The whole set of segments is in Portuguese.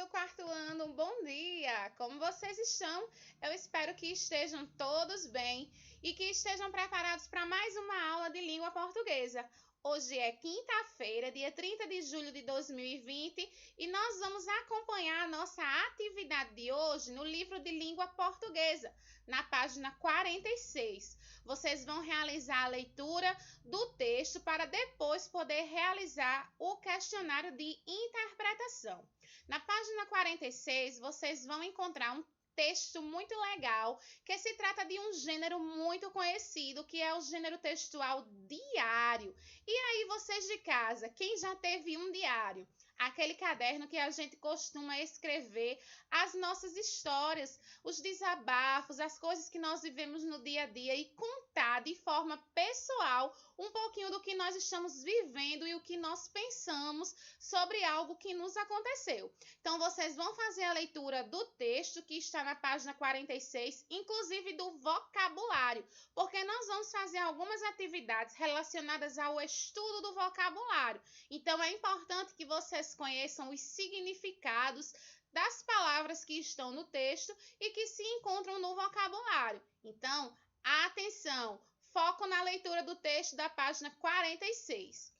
do quarto ano, bom dia! Como vocês estão? Eu espero que estejam todos bem e que estejam preparados para mais uma aula de língua portuguesa. Hoje é quinta-feira, dia 30 de julho de 2020 e nós vamos acompanhar a nossa atividade de hoje no livro de língua portuguesa, na página 46. Vocês vão realizar a leitura do texto para depois poder realizar o questionário de interpretação. Na página 46, vocês vão encontrar um texto muito legal, que se trata de um gênero muito conhecido, que é o gênero textual diário. E aí, vocês de casa, quem já teve um diário? Aquele caderno que a gente costuma escrever as nossas histórias, os desabafos, as coisas que nós vivemos no dia a dia e contar de forma pessoal um pouquinho do que nós estamos vivendo e o que nós pensamos sobre algo que nos aconteceu. Então, vocês vão fazer a leitura do texto que está na página 46, inclusive do vocabulário, porque nós vamos fazer algumas atividades relacionadas ao estudo do vocabulário. Então, é importante que vocês conheçam os significados das palavras que estão no texto e que se encontram no vocabulário. Então, atenção, foco na leitura do texto da página 46.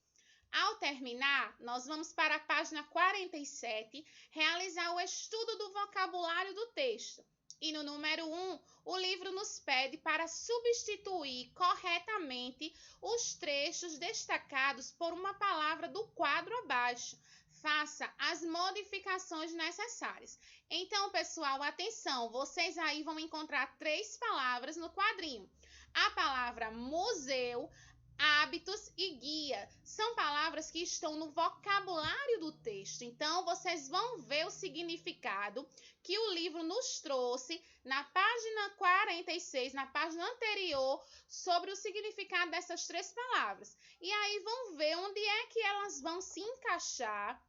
Ao terminar, nós vamos para a página 47, realizar o estudo do vocabulário do texto. E no número 1, o livro nos pede para substituir corretamente os trechos destacados por uma palavra do quadro abaixo. Faça as modificações necessárias. Então, pessoal, atenção, vocês aí vão encontrar 3 palavras no quadrinho. A palavra museu, hábitos e guia são palavras que estão no vocabulário do texto. Então, vocês vão ver o significado que o livro nos trouxe na página 46, na página anterior, sobre o significado dessas 3 palavras. E aí vão ver onde é que elas vão se encaixar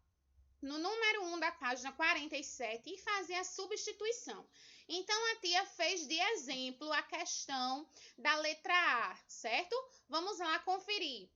no número 1 da página 47 e fazer a substituição. Então, a tia fez de exemplo a questão da letra A, certo? Vamos lá conferir.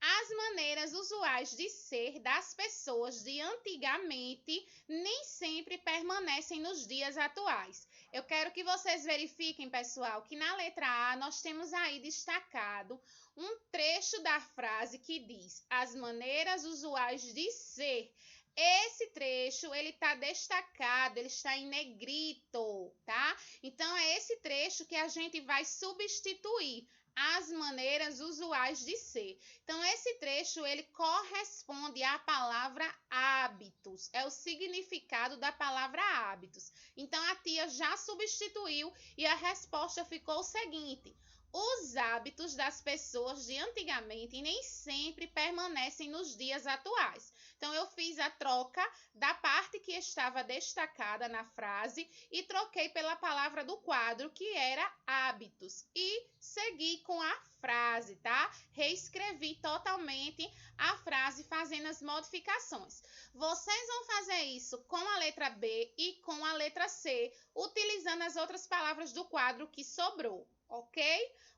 As maneiras usuais de ser das pessoas de antigamente nem sempre permanecem nos dias atuais. Eu quero que vocês verifiquem, pessoal, que na letra A nós temos aí destacado um trecho da frase que diz: as maneiras usuais de ser. Esse trecho, ele está destacado, ele está em negrito, tá? Então, é esse trecho que a gente vai substituir, as maneiras usuais de ser. Então, esse trecho, ele corresponde à palavra hábitos, é o significado da palavra hábitos. Então, a tia já substituiu e a resposta ficou o seguinte: os hábitos das pessoas de antigamente nem sempre permanecem nos dias atuais. Então, eu fiz a troca da parte que estava destacada na frase e troquei pela palavra do quadro, que era hábitos. E segui com a frase, tá? Reescrevi totalmente a frase fazendo as modificações. Vocês vão fazer isso com a letra B e com a letra C, utilizando as outras palavras do quadro que sobrou. Ok?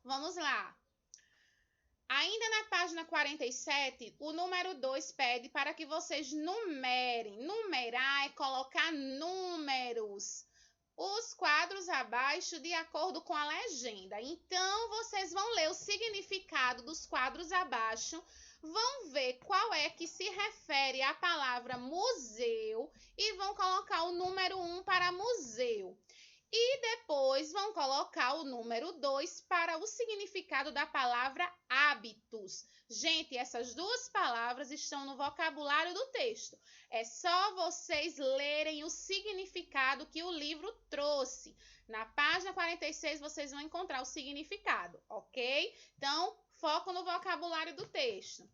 Vamos lá. Ainda na página 47, o número 2 pede para que vocês numerem. Numerar é colocar números. Os quadros abaixo de acordo com a legenda. Então, vocês vão ler o significado dos quadros abaixo, vão ver qual é que se refere à palavra museu e vão colocar o número 1 para museu. E depois vão colocar o número 2 para o significado da palavra hábitos. Gente, essas 2 palavras estão no vocabulário do texto. É só vocês lerem o significado que o livro trouxe. Na página 46 vocês vão encontrar o significado, ok? Então, foco no vocabulário do texto.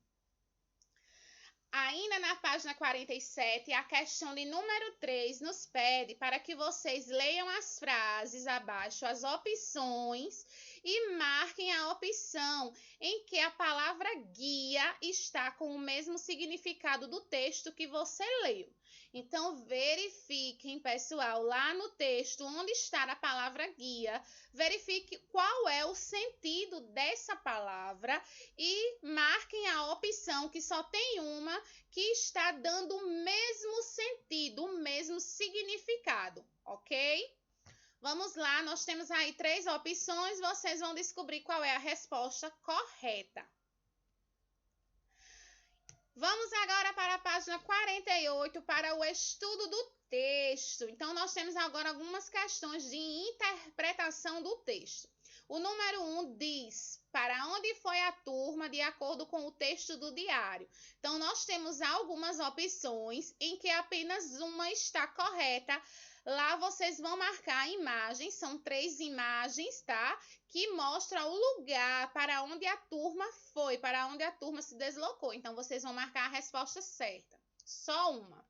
Ainda na página 47, a questão de número 3 nos pede para que vocês leiam as frases abaixo, as opções, e marquem a opção em que a palavra guia está com o mesmo significado do texto que você leu. Então, verifiquem, pessoal, lá no texto onde está a palavra guia, verifique qual é o sentido dessa palavra e marquem a opção que só tem uma que está dando o mesmo significado, ok? Vamos lá, nós temos aí 3 opções, vocês vão descobrir qual é a resposta correta. Vamos agora para a página 48, para o estudo do texto. Então, nós temos agora algumas questões de interpretação do texto. O número 1 diz: para onde foi a turma de acordo com o texto do diário? Então, nós temos algumas opções em que apenas uma está correta. Lá vocês vão marcar imagens, são 3 imagens, tá? Que mostram o lugar para onde a turma foi, para onde a turma se deslocou. Então, vocês vão marcar a resposta certa. Só uma.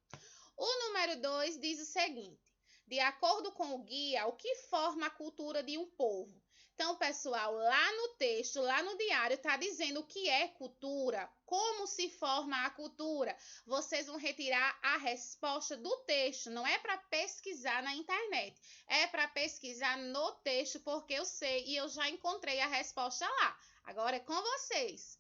O número 2 diz o seguinte: de acordo com o guia, o que forma a cultura de um povo? Então, pessoal, lá no texto, lá no diário, está dizendo o que é cultura, como se forma a cultura. Vocês vão retirar a resposta do texto, não é para pesquisar na internet, é para pesquisar no texto, porque eu sei e eu já encontrei a resposta lá. Agora é com vocês.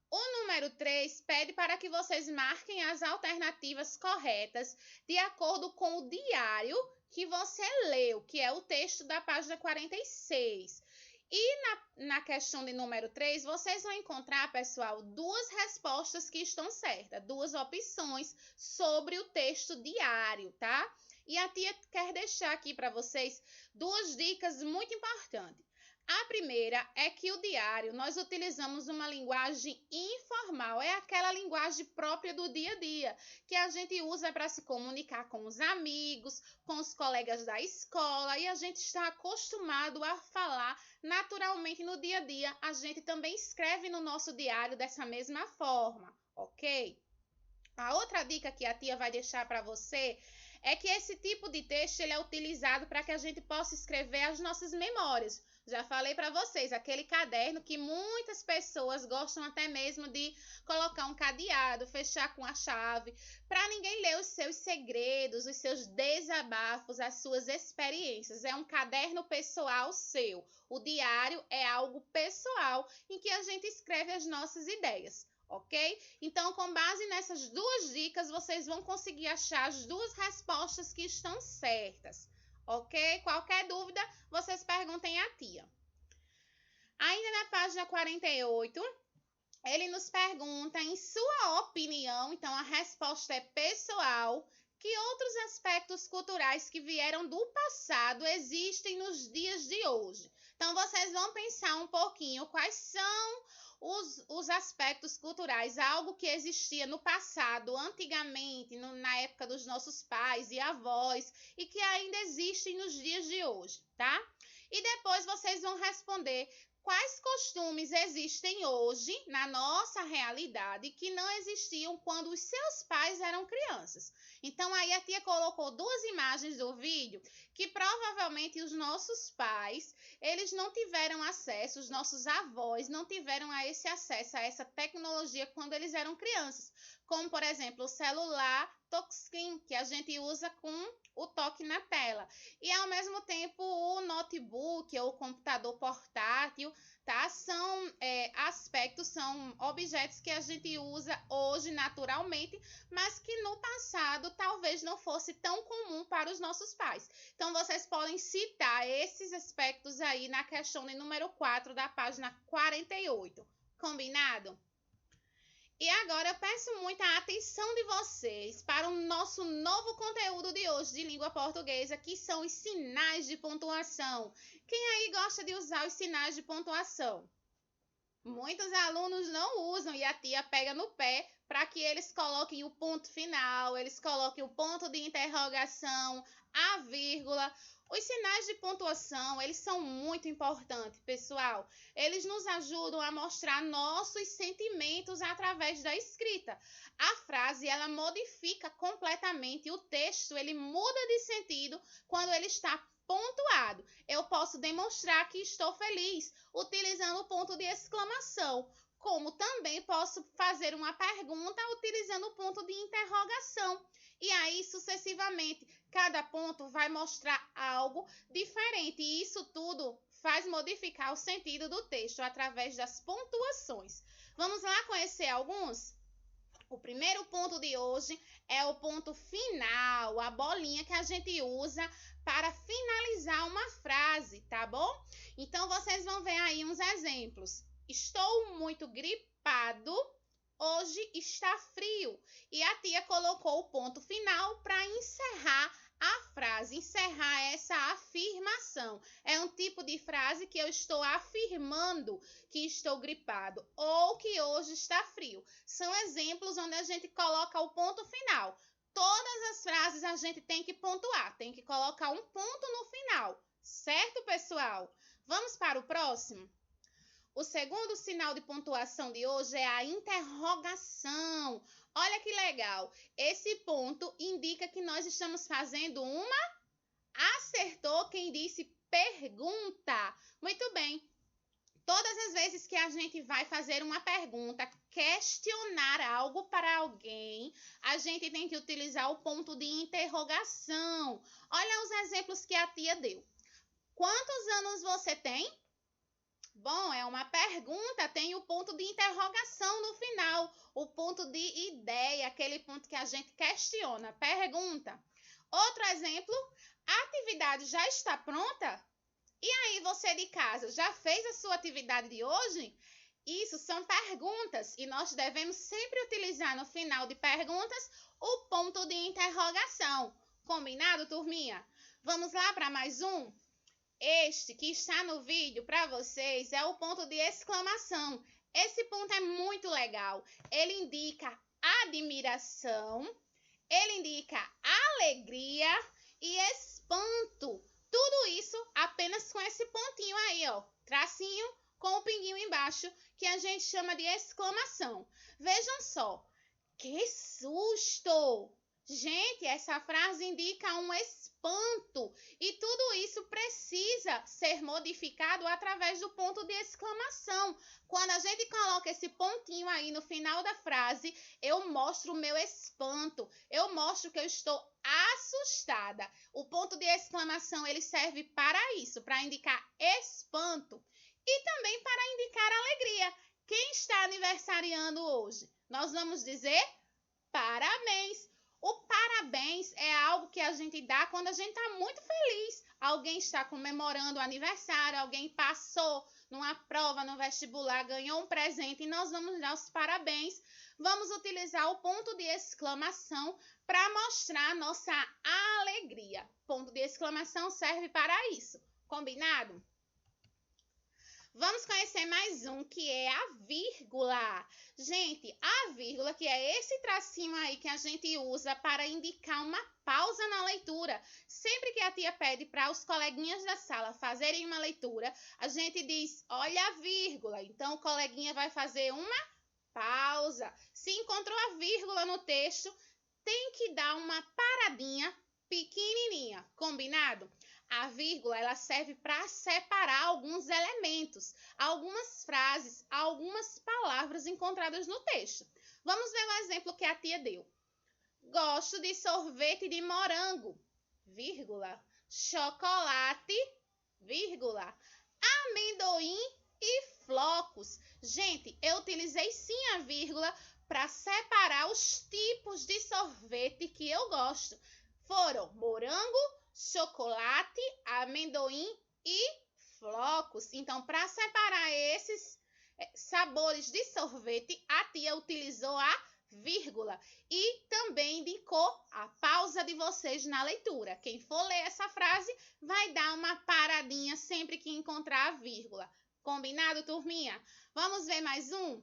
O número 3 pede para que vocês marquem as alternativas corretas de acordo com o diário que você leu, que é o texto da página 46. E na questão de número 3, vocês vão encontrar, pessoal, 2 respostas que estão certas, 2 opções sobre o texto diário, tá? E a tia quer deixar aqui para vocês 2 dicas muito importantes. A primeira é que o diário, nós utilizamos uma linguagem informal, é aquela linguagem própria do dia a dia, que a gente usa para se comunicar com os amigos, com os colegas da escola, e a gente está acostumado a falar naturalmente no dia a dia. A gente também escreve no nosso diário dessa mesma forma, ok? A outra dica que a tia vai deixar para você é que esse tipo de texto ele é utilizado para que a gente possa escrever as nossas memórias. Já falei para vocês, aquele caderno que muitas pessoas gostam até mesmo de colocar um cadeado, fechar com a chave, para ninguém ler os seus segredos, os seus desabafos, as suas experiências. É um caderno pessoal seu. O diário é algo pessoal em que a gente escreve as nossas ideias. Ok? Então, com base nessas 2 dicas, vocês vão conseguir achar as 2 respostas que estão certas. Ok? Qualquer dúvida, vocês perguntem à tia. Ainda na página 48, ele nos pergunta, em sua opinião, então a resposta é pessoal, que outros aspectos culturais que vieram do passado existem nos dias de hoje. Então, vocês vão pensar um pouquinho quais são os aspectos culturais, algo que existia no passado, antigamente, na época dos nossos pais e avós, e que ainda existem nos dias de hoje, tá? E depois vocês vão responder quais costumes existem hoje na nossa realidade que não existiam quando os seus pais eram crianças. Então, aí a tia colocou 2 imagens do vídeo que provavelmente os nossos pais, eles não tiveram acesso, os nossos avós não tiveram esse acesso a essa tecnologia quando eles eram crianças. Como, por exemplo, o celular touchscreen, que a gente usa com o toque na tela. E, ao mesmo tempo, o notebook ou o computador portátil, tá? São aspectos, são objetos que a gente usa hoje naturalmente, mas que no passado talvez não fosse tão comum para os nossos pais. Então, vocês podem citar esses aspectos aí na questão de número 4 da página 48. Combinado? E agora eu peço muita atenção de vocês para o nosso novo conteúdo de hoje de língua portuguesa, que são os sinais de pontuação. Quem aí gosta de usar os sinais de pontuação? Muitos alunos não usam e a tia pega no pé para que eles coloquem o ponto final, eles coloquem o ponto de interrogação, a vírgula. Os sinais de pontuação, eles são muito importantes, pessoal. Eles nos ajudam a mostrar nossos sentimentos através da escrita. A frase, ela modifica completamente o texto, ele muda de sentido quando ele está pontuado. Eu posso demonstrar que estou feliz utilizando o ponto de exclamação, como também posso fazer uma pergunta utilizando o ponto de interrogação. E aí, sucessivamente, cada ponto vai mostrar algo diferente. E isso tudo faz modificar o sentido do texto através das pontuações. Vamos lá conhecer alguns? O primeiro ponto de hoje é o ponto final, a bolinha que a gente usa para finalizar uma frase, tá bom? Então, vocês vão ver aí uns exemplos. Estou muito gripado, hoje está frio. E a tia colocou o ponto final para encerrar a frase, encerrar essa afirmação. É um tipo de frase que eu estou afirmando que estou gripado ou que hoje está frio. São exemplos onde a gente coloca o ponto final. Todas as frases a gente tem que pontuar, tem que colocar um ponto no final, certo, pessoal? Vamos para o próximo? O segundo sinal de pontuação de hoje é a interrogação. Olha que legal. Esse ponto indica que nós estamos fazendo uma... Acertou quem disse pergunta. Muito bem. Todas as vezes que a gente vai fazer uma pergunta, questionar algo para alguém, a gente tem que utilizar o ponto de interrogação. Olha os exemplos que a tia deu. Quantos anos você tem? Bom, é uma pergunta, tem o ponto de interrogação no final, o ponto de ideia, aquele ponto que a gente questiona, pergunta. Outro exemplo, a atividade já está pronta? E aí, você de casa, já fez a sua atividade de hoje? Isso são perguntas e nós devemos sempre utilizar no final de perguntas o ponto de interrogação. Combinado, turminha? Vamos lá para mais um? Este que está no vídeo para vocês é o ponto de exclamação. Esse ponto é muito legal. Ele indica admiração, ele indica alegria e espanto. Tudo isso apenas com esse pontinho aí, ó, tracinho com o pinguinho embaixo, que a gente chama de exclamação. Vejam só, que susto! Gente, essa frase indica um espanto e tudo isso precisa ser modificado através do ponto de exclamação. Quando a gente coloca esse pontinho aí no final da frase, eu mostro o meu espanto, eu mostro que eu estou assustada. O ponto de exclamação ele serve para isso, para indicar espanto e também para indicar alegria. Quem está aniversariando hoje? Nós vamos dizer parabéns. O parabéns é algo que a gente dá quando a gente está muito feliz. Alguém está comemorando o aniversário, alguém passou numa prova, no vestibular, ganhou um presente e nós vamos dar os parabéns. Vamos utilizar o ponto de exclamação para mostrar nossa alegria. Ponto de exclamação serve para isso. Combinado? Vamos conhecer mais um, que é a vírgula. Gente, a vírgula, que é esse tracinho aí que a gente usa para indicar uma pausa na leitura. Sempre que a tia pede para os coleguinhas da sala fazerem uma leitura, a gente diz, olha a vírgula. Então, o coleguinha vai fazer uma pausa. Se encontrou a vírgula no texto, tem que dar uma paradinha pequenininha, combinado? A vírgula ela serve para separar alguns elementos, algumas frases, algumas palavras encontradas no texto. Vamos ver o exemplo que a tia deu. Gosto de sorvete de morango, vírgula, chocolate, vírgula, amendoim e flocos. Gente, eu utilizei sim a vírgula para separar os tipos de sorvete que eu gosto. Foram morango, chocolate, amendoim e flocos. Então, para separar esses sabores de sorvete, a tia utilizou a vírgula e também indicou a pausa de vocês na leitura. Quem for ler essa frase vai dar uma paradinha sempre que encontrar a vírgula. Combinado, turminha? Vamos ver mais um?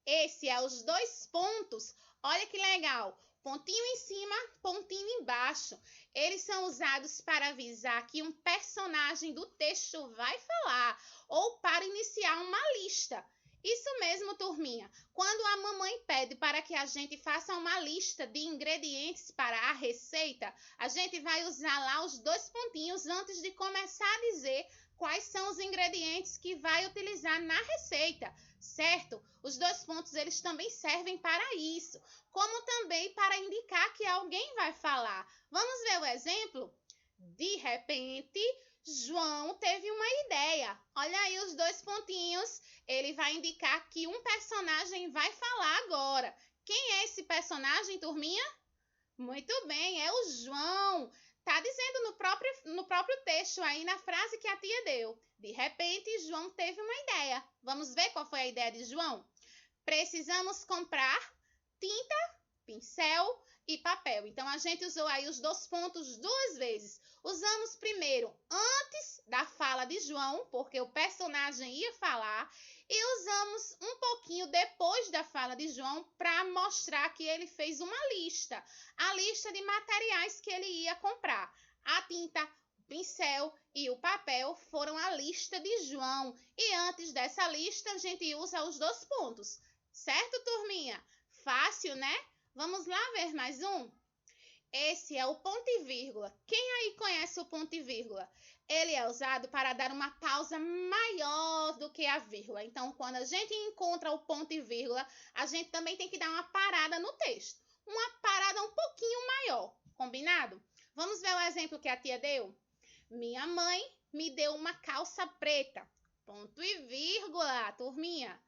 Esse é os dois pontos. Olha que legal. Pontinho em cima, pontinho embaixo. Eles são usados para avisar que um personagem do texto vai falar ou para iniciar uma lista. Isso mesmo, turminha. Quando a mamãe pede para que a gente faça uma lista de ingredientes para a receita, a gente vai usar lá os dois pontinhos antes de começar a dizer quais são os ingredientes que vai utilizar na receita, certo? Os dois pontos eles também servem para isso, como também para indicar que alguém vai falar. Vamos ver o exemplo? De repente, João teve uma ideia. Olha aí os dois pontinhos, ele vai indicar que um personagem vai falar agora. Quem é esse personagem, turminha? Muito bem, é o João. Tá dizendo no próprio texto aí, na frase que a tia deu. De repente, João teve uma ideia. Vamos ver qual foi a ideia de João? Precisamos comprar tinta, pincel e papel. Então, a gente usou aí os 2 pontos 2 vezes. Usamos primeiro antes da fala de João, porque o personagem ia falar, e usamos um pouquinho depois da fala de João para mostrar que ele fez uma lista, a lista de materiais que ele ia comprar. A tinta, o pincel e o papel foram a lista de João. E antes dessa lista, a gente usa os 2 pontos. Certo, turminha? Fácil, né? Vamos lá ver mais um? Esse é o ponto e vírgula. Quem aí conhece o ponto e vírgula? Ele é usado para dar uma pausa maior do que a vírgula. Então, quando a gente encontra o ponto e vírgula, a gente também tem que dar uma parada no texto. Uma parada um pouquinho maior. Combinado? Vamos ver o exemplo que a tia deu? Minha mãe me deu uma calça preta. Ponto e vírgula, turminha.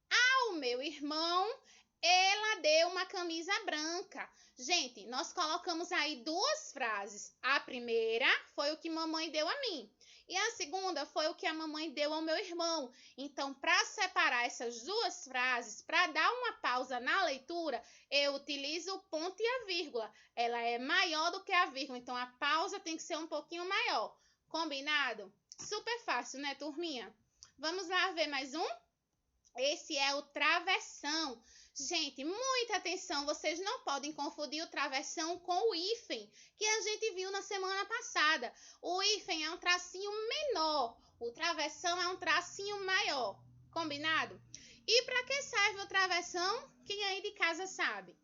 Ao meu irmão, ela deu uma camisa branca. Gente, nós colocamos aí 2 frases. A primeira foi o que mamãe deu a mim. E a segunda foi o que a mamãe deu ao meu irmão. Então, para separar essas 2 frases, para dar uma pausa na leitura, eu utilizo o ponto e a vírgula. Ela é maior do que a vírgula, então a pausa tem que ser um pouquinho maior. Combinado? Super fácil, né, turminha? Vamos lá ver mais um? Esse é o travessão. Gente, muita atenção, vocês não podem confundir o travessão com o hífen, que a gente viu na semana passada. O hífen é um tracinho menor, o travessão é um tracinho maior. Combinado? E para que serve o travessão? Quem aí de casa sabe?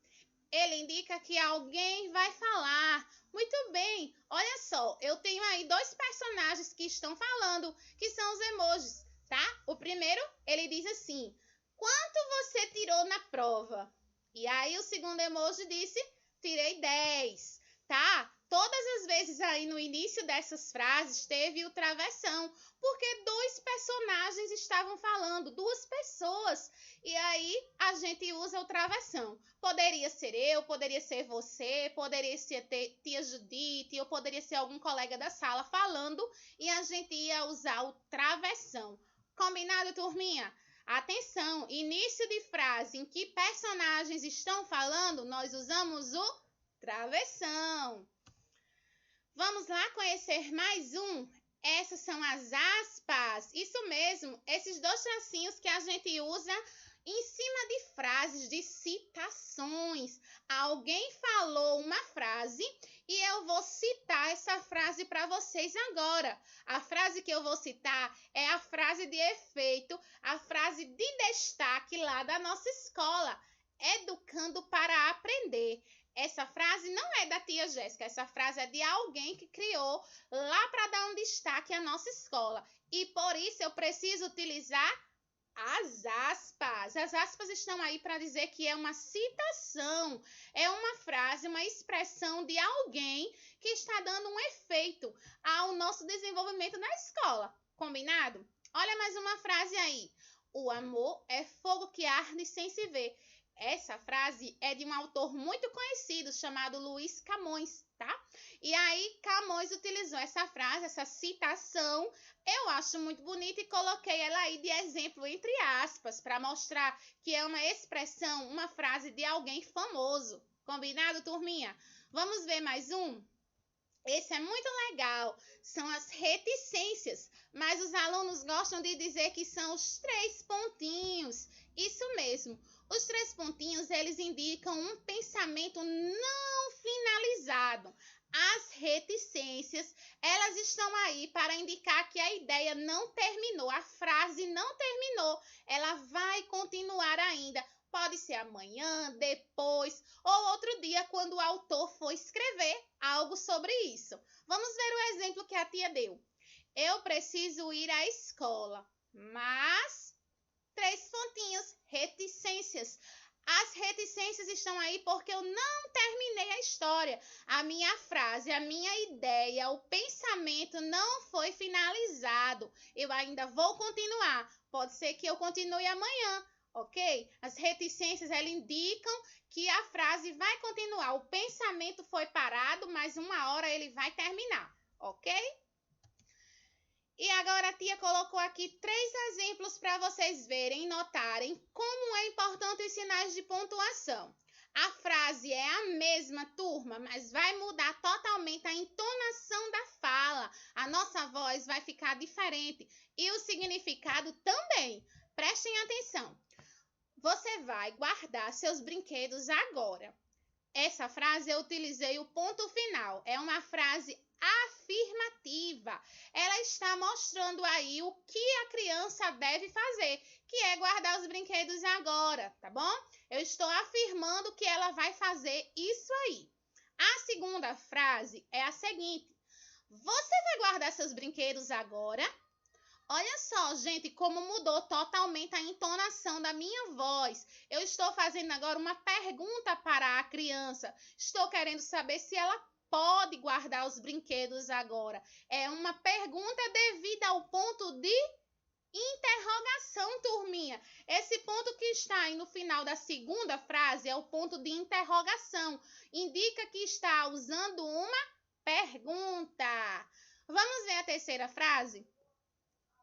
Ele indica que alguém vai falar. Muito bem, olha só, eu tenho aí 2 personagens que estão falando, que são os emojis. Tá? O primeiro, ele diz assim: quanto você tirou na prova? E aí o segundo emoji disse: tirei 10, tá? Todas as vezes aí no início dessas frases teve o travessão, porque 2 personagens estavam falando, 2 pessoas. E aí a gente usa o travessão. Poderia ser eu, poderia ser você, poderia ser tia Judite, ou poderia ser algum colega da sala falando, e a gente ia usar o travessão. Combinado, turminha? Atenção, início de frase em que personagens estão falando, nós usamos o travessão. Vamos lá conhecer mais um? Essas são as aspas. Isso mesmo, esses 2 tracinhos que a gente usa em cima de frases, de citações. Alguém falou uma frase e eu vou citar essa frase para vocês agora. A frase que eu vou citar é a frase de efeito, a frase de destaque lá da nossa escola, Educando para Aprender. Essa frase não é da tia Jéssica, essa frase é de alguém que criou lá para dar um destaque à nossa escola. E por isso eu preciso utilizar as aspas. As aspas estão aí para dizer que é uma citação, é uma frase, uma expressão de alguém que está dando um efeito ao nosso desenvolvimento na escola. Combinado? Olha mais uma frase aí. O amor é fogo que arde sem se ver. Essa frase é de um autor muito conhecido chamado Luís Camões, tá? E aí Camões utilizou essa frase, essa citação. Eu acho muito bonita e coloquei ela aí de exemplo entre aspas para mostrar que é uma expressão, uma frase de alguém famoso. Combinado, turminha? Vamos ver mais um? Esse é muito legal, são as reticências, mas os alunos gostam de dizer que são os 3 pontinhos. Isso mesmo, os 3 pontinhos, eles indicam um pensamento não finalizado. As reticências, elas estão aí para indicar que a ideia não terminou, a frase não terminou, ela vai continuar ainda. Pode ser amanhã, depois ou outro dia, quando o autor for escrever algo sobre isso. Vamos ver o exemplo que a tia deu. Eu preciso ir à escola, mas 3 pontinhos, reticências. As reticências estão aí porque eu não terminei a história. A minha frase, a minha ideia, o pensamento não foi finalizado. Eu ainda vou continuar. Pode ser que eu continue amanhã. ok? As reticências, elas indicam que a frase vai continuar. O pensamento foi parado, mas uma hora ele vai terminar, ok? E agora a tia colocou aqui 3 exemplos para vocês verem e notarem como é importante os sinais de pontuação. A frase é a mesma, turma, mas vai mudar totalmente a entonação da fala. A nossa voz vai ficar diferente e o significado também. Prestem atenção. Você vai guardar seus brinquedos agora. Essa frase eu utilizei o ponto final. É uma frase afirmativa. Ela está mostrando aí o que a criança deve fazer, que é guardar os brinquedos agora, tá bom? Eu estou afirmando que ela vai fazer isso aí. A segunda frase é a seguinte: você vai guardar seus brinquedos agora? Olha só, gente, como mudou totalmente a entonação da minha voz. Eu estou fazendo agora uma pergunta para a criança. Estou querendo saber se ela pode guardar os brinquedos agora. É uma pergunta devida ao ponto de interrogação, turminha. Esse ponto que está aí no final da segunda frase é o ponto de interrogação. Indica que está usando uma pergunta. Vamos ver a terceira frase?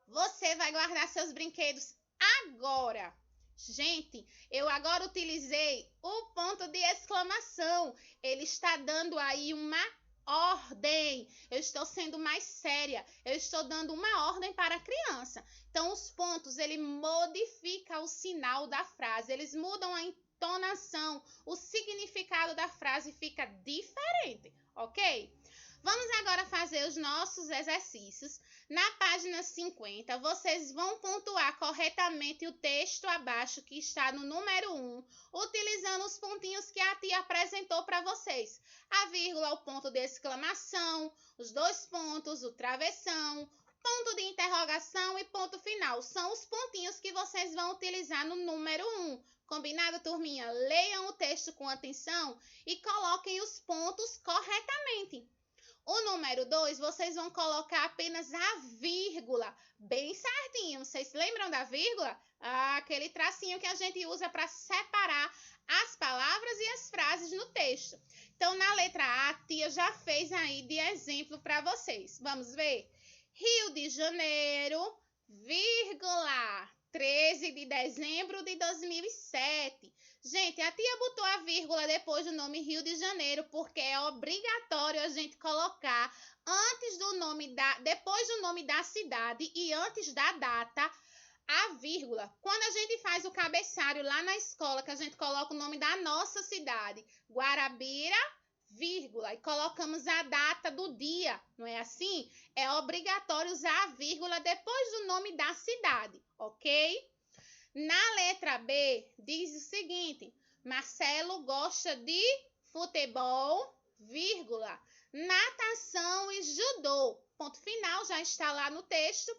Você vai guardar seus brinquedos agora. Gente, eu agora utilizei o ponto de exclamação. Ele está dando aí uma ordem. Eu estou sendo mais séria. Eu estou dando uma ordem para a criança. Então, os pontos, ele modifica o sinal da frase. Eles mudam a entonação. O significado da frase fica diferente, ok? Vamos agora fazer os nossos exercícios. Na página 50, vocês vão pontuar corretamente o texto abaixo que está no número 1, utilizando os pontinhos que a tia apresentou para vocês. A vírgula, o ponto de exclamação, os 2 pontos, o travessão, ponto de interrogação e ponto final. São os pontinhos que vocês vão utilizar no número 1. Combinado, turminha? Leiam o texto com atenção e coloquem os pontos corretamente. O número 2, vocês vão colocar apenas a vírgula, bem certinho. Vocês se lembram da vírgula? Aquele tracinho que a gente usa para separar as palavras e as frases no texto. Então, na letra A, a tia já fez aí de exemplo para vocês. Vamos ver? Rio de Janeiro, vírgula, 13 de dezembro de 2007. Gente, a tia botou a vírgula depois do nome Rio de Janeiro, porque é obrigatório a gente colocar depois do nome da cidade e antes da data, a vírgula. Quando a gente faz o cabeçalho lá na escola, que a gente coloca o nome da nossa cidade, Guarabira, vírgula, e colocamos a data do dia, não é assim? É obrigatório usar a vírgula depois do nome da cidade, ok? Na letra B, diz o seguinte: Marcelo gosta de futebol, vírgula, natação e judô. Ponto final, já está lá no texto.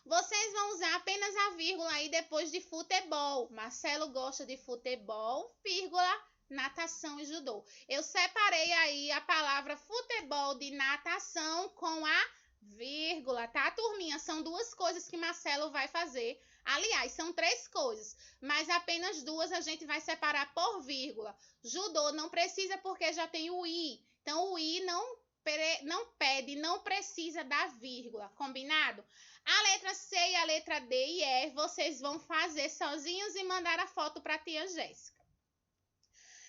Vocês vão usar apenas a vírgula aí depois de futebol. Marcelo gosta de futebol, vírgula, natação e judô. Eu separei aí a palavra futebol de natação com a vírgula, tá, turminha? São 2 coisas que Marcelo vai fazer. Aliás, são 3 coisas, mas apenas 2 a gente vai separar por vírgula. Judô não precisa porque já tem o i. Então, o i não precisa da vírgula, combinado? A letra C e a letra D e E vocês vão fazer sozinhos e mandar a foto para a tia Jéssica.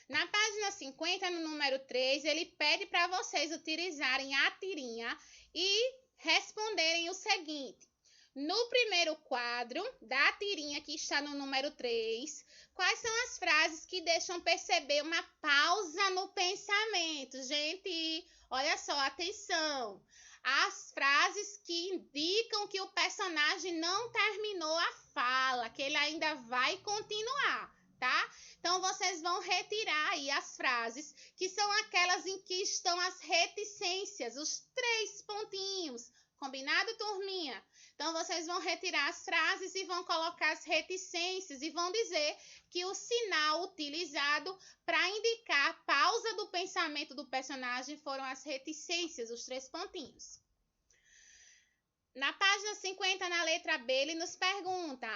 Na página 50, no número 3, ele pede para vocês utilizarem a tirinha e responderem o seguinte. No primeiro quadro da tirinha que está no número 3, quais são as frases que deixam perceber uma pausa no pensamento? Gente, olha só, atenção. As frases que indicam que o personagem não terminou a fala, que ele ainda vai continuar, tá? Então, vocês vão retirar aí as frases que são aquelas em que estão as reticências, os 3 pontinhos. Combinado, turminha? Então, vocês vão retirar as frases e vão colocar as reticências e vão dizer que o sinal utilizado para indicar a pausa do pensamento do personagem foram as reticências, os 3 pontinhos. Na página 50, na letra B, ele nos pergunta: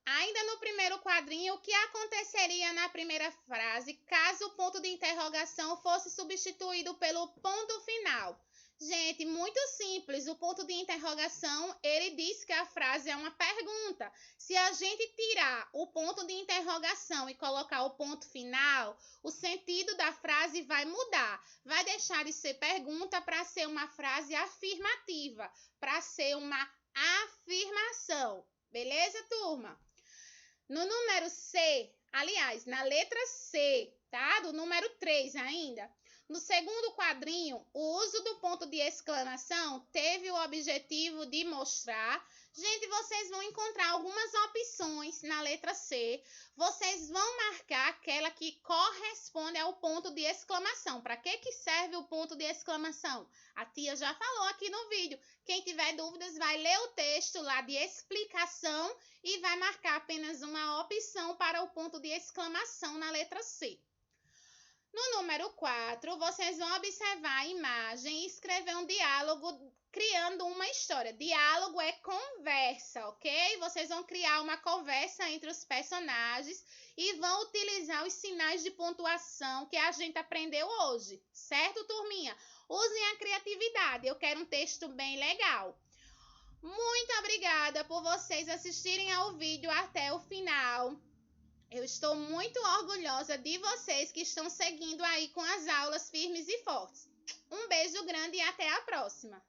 Ainda no primeiro quadrinho, o que aconteceria na primeira frase caso o ponto de interrogação fosse substituído pelo ponto final? Gente, muito simples. O ponto de interrogação, ele diz que a frase é uma pergunta. Se a gente tirar o ponto de interrogação e colocar o ponto final, o sentido da frase vai mudar. Vai deixar de ser pergunta para ser uma frase afirmativa, para ser uma afirmação. Beleza, turma? No número C, aliás, na letra C, tá? Do número 3 ainda. No segundo quadrinho, o uso do ponto de exclamação teve o objetivo de mostrar. Gente, vocês vão encontrar algumas opções na letra C. Vocês vão marcar aquela que corresponde ao ponto de exclamação. Para que serve o ponto de exclamação? A tia já falou aqui no vídeo. Quem tiver dúvidas vai ler o texto lá de explicação e vai marcar apenas uma opção para o ponto de exclamação na letra C. No número 4, vocês vão observar a imagem e escrever um diálogo criando uma história. Diálogo é conversa, ok? Vocês vão criar uma conversa entre os personagens e vão utilizar os sinais de pontuação que a gente aprendeu hoje, certo, turminha? Usem a criatividade, eu quero um texto bem legal. Muito obrigada por vocês assistirem ao vídeo até o final. Eu estou muito orgulhosa de vocês que estão seguindo aí com as aulas firmes e fortes. Um beijo grande e até a próxima!